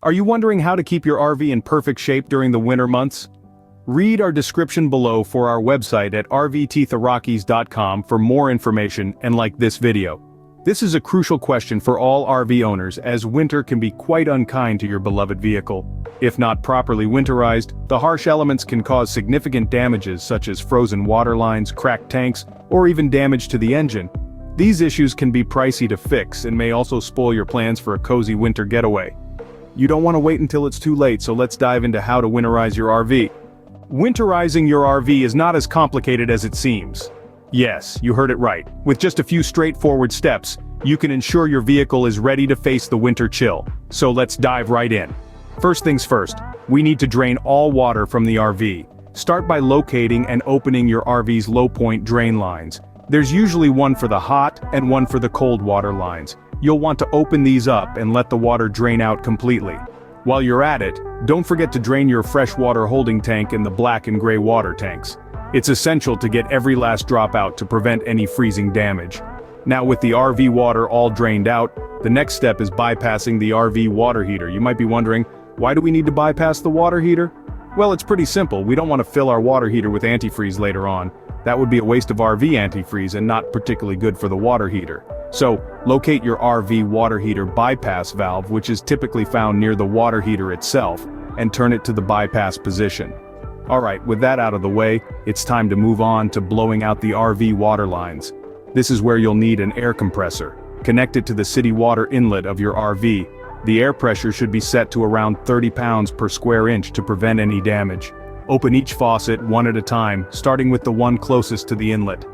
Are you wondering how to keep your RV in perfect shape during the winter months? Read our description below for our website at rvthetherockies.com for more information and like this video. This is a crucial question for all RV owners, as winter can be quite unkind to your beloved vehicle. If not properly winterized, the harsh elements can cause significant damages such as frozen water lines, cracked tanks, or even damage to the engine. These issues can be pricey to fix and may also spoil your plans for a cozy winter getaway. You don't want to wait until it's too late, so let's dive into how to winterize your RV. Winterizing your RV is not as complicated as it seems. Yes, you heard it right. With just a few straightforward steps, you can ensure your vehicle is ready to face the winter chill. So let's dive right in. First things first, we need to drain all water from the RV. Start by locating and opening your RV's low point drain lines. There's usually one for the hot and one for the cold water lines. You'll want to open these up and let the water drain out completely. While you're at it, don't forget to drain your freshwater holding tank and the black and gray water tanks. It's essential to get every last drop out to prevent any freezing damage. Now with the RV water all drained out, the next step is bypassing the RV water heater. You might be wondering, why do we need to bypass the water heater? Well, it's pretty simple. We don't want to fill our water heater with antifreeze later on. That would be a waste of RV antifreeze and not particularly good for the water heater. So, locate your RV water heater bypass valve, which is typically found near the water heater itself, and turn it to the bypass position. Alright, with that out of the way, it's time to move on to blowing out the RV water lines. This is where you'll need an air compressor. Connect it to the city water inlet of your RV. The air pressure should be set to around 30 pounds per square inch to prevent any damage. Open each faucet one at a time, starting with the one closest to the inlet.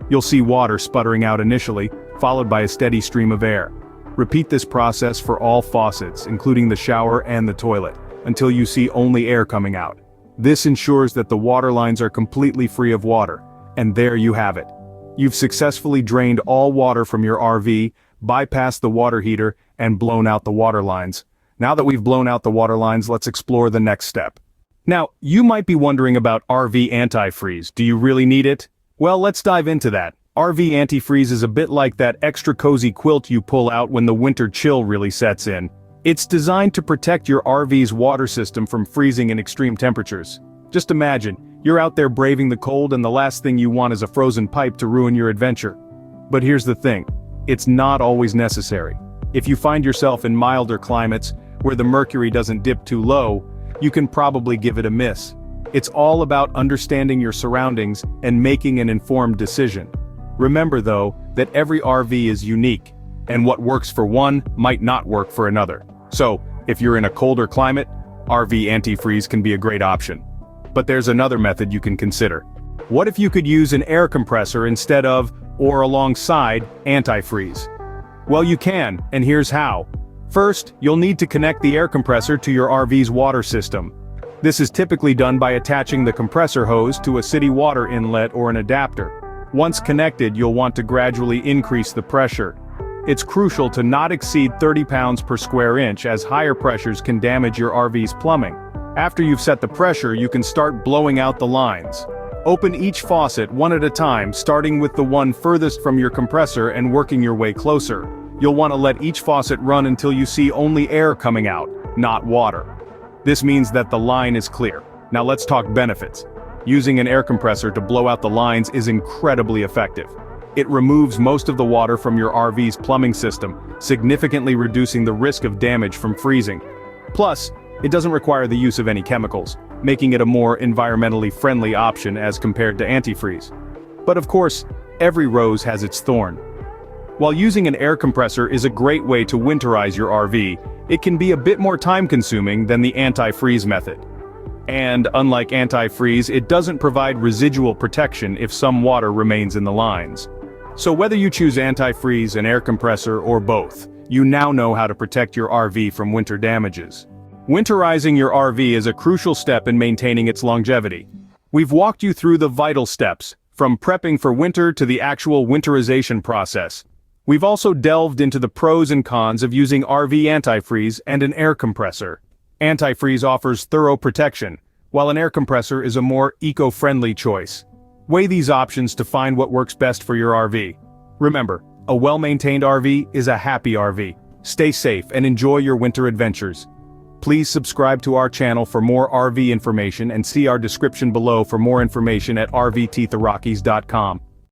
You'll see water sputtering out initially, followed by a steady stream of air. Repeat this process for all faucets, including the shower and the toilet, until you see only air coming out. This ensures that the water lines are completely free of water, and there you have it. You've successfully drained all water from your RV, bypassed the water heater, and blown out the water lines. Now that we've blown out the water lines, let's explore the next step. Now, you might be wondering about RV antifreeze. Do you really need it? Well, let's dive into that. RV antifreeze is a bit like that extra cozy quilt you pull out when the winter chill really sets in. It's designed to protect your RV's water system from freezing in extreme temperatures. Just imagine, you're out there braving the cold and the last thing you want is a frozen pipe to ruin your adventure. But here's the thing, it's not always necessary. If you find yourself in milder climates, where the mercury doesn't dip too low, you can probably give it a miss. It's all about understanding your surroundings and making an informed decision. Remember though, that every RV is unique, and what works for one might not work for another. So, if you're in a colder climate, RV antifreeze can be a great option. But there's another method you can consider. What if you could use an air compressor instead of, or alongside, antifreeze? Well, you can, and here's how. First, you'll need to connect the air compressor to your RV's water system. This is typically done by attaching the compressor hose to a city water inlet or an adapter. Once connected, you'll want to gradually increase the pressure. It's crucial to not exceed 30 pounds per square inch, as higher pressures can damage your RV's plumbing. After you've set the pressure, you can start blowing out the lines. Open each faucet one at a time, starting with the one furthest from your compressor and working your way closer. You'll want to let each faucet run until you see only air coming out, not water. This means that the line is clear. Now let's talk benefits. Using an air compressor to blow out the lines is incredibly effective. It removes most of the water from your RV's plumbing system, significantly reducing the risk of damage from freezing. Plus, it doesn't require the use of any chemicals, making it a more environmentally friendly option as compared to antifreeze. But of course, every rose has its thorn. While using an air compressor is a great way to winterize your RV, it can be a bit more time-consuming than the antifreeze method. And unlike antifreeze, it doesn't provide residual protection if some water remains in the lines. So whether you choose antifreeze, an air compressor, or both, you now know how to protect your RV from winter damages. Winterizing your RV is a crucial step in maintaining its longevity. We've walked you through the vital steps, from prepping for winter to the actual winterization process. We've also delved into the pros and cons of using RV antifreeze and an air compressor. Antifreeze offers thorough protection, while an air compressor is a more eco-friendly choice. Weigh these options to find what works best for your RV. Remember, a well-maintained RV is a happy RV. Stay safe and enjoy your winter adventures. Please subscribe to our channel for more RV information and see our description below for more information at rvtherockies.com.